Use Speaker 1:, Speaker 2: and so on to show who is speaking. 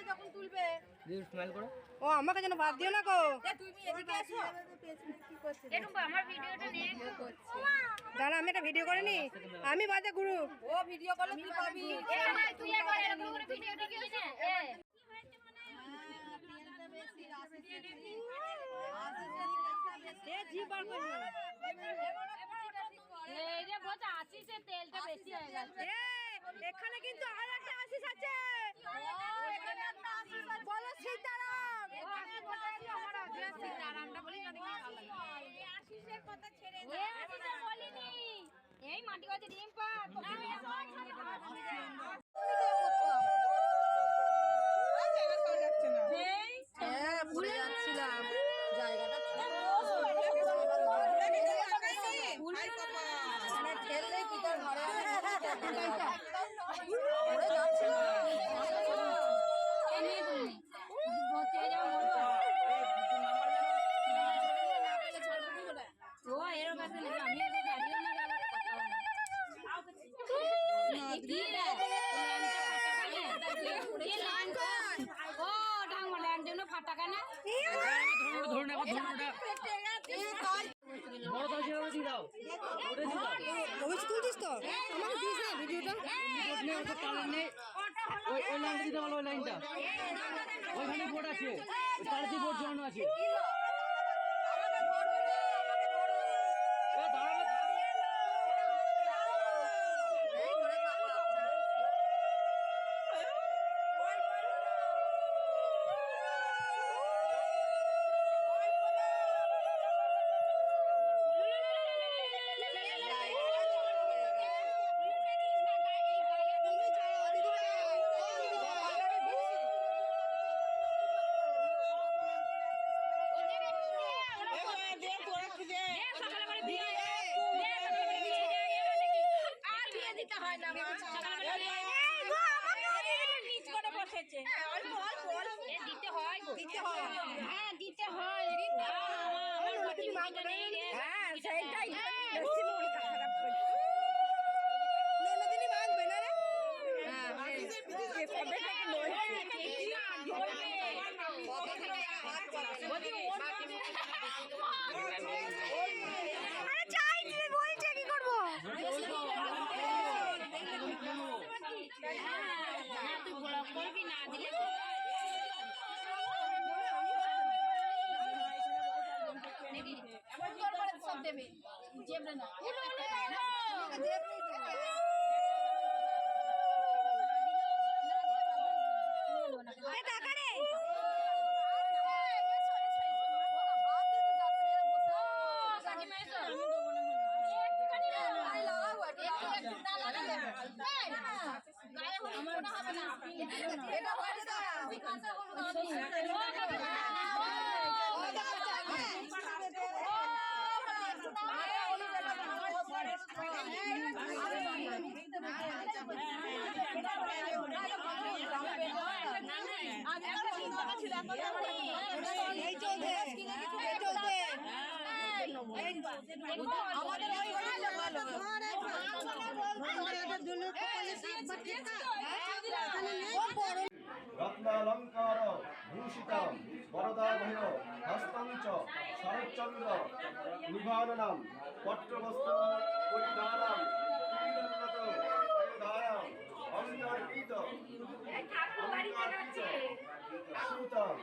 Speaker 1: যখন তুলবে
Speaker 2: দিদি স্মাইল করো।
Speaker 3: ও আমাকে যেন বাদ দিও না গো।
Speaker 1: তুমি এদিকে এসো। কি করছিস?
Speaker 4: আমার ভিডিওটা নে।
Speaker 3: দাঁড়া আমি একটা ভিডিও করে নি। আমি বাদে গুরু।
Speaker 1: ও ভিডিও করলে তুই পাবি।
Speaker 4: তুই একবার এরকম করে ভিডিও ঢুকিয়েছ না?
Speaker 1: তেলটা বেশি আসছে।
Speaker 3: এ জি বার করবো।
Speaker 4: এই যে বোঝা আসিছে তেলটা বেশি হয়ে গেছে।
Speaker 3: এখানে কিন্তু আর একটা আশিস আছে। বলো সীতারাম।
Speaker 4: সীতারামটা বলি জানি কি ভালো লাগে।
Speaker 1: আশিসের কথা ছেড়ে
Speaker 4: এ আসিছে বলিনি। এই মাটি গজে ডিম পা।
Speaker 3: হ্যাঁ ভুলে যাচ্ছিলাম জায়গাটা মানে ঠেললেই পিতার ঘরে
Speaker 4: ফাটাকা না
Speaker 2: ধরুন একবার ধরুন বড় দাও ছিল দিয়ে দাও ওটা দিয়ে দাও
Speaker 3: অবশ্যই তুলছিস তো আমাকে দিস না ভিডিওটা
Speaker 2: বোর্ড নেই ওটা কালার নেই ওই লাইনটা দিতে বলো ওই লাইনটা ওইখানে বোর্ড আছে তারতে বোর্ড ঝোলানো আছে
Speaker 5: রত্নালঙ্কার ভূষিতম বরদাভয় হস্তাঞ্চ শরৎচন্দ্র নিভাননম পট্টবস্ত্র পরিধানম পরিধানম অন্তর্হিত সুতম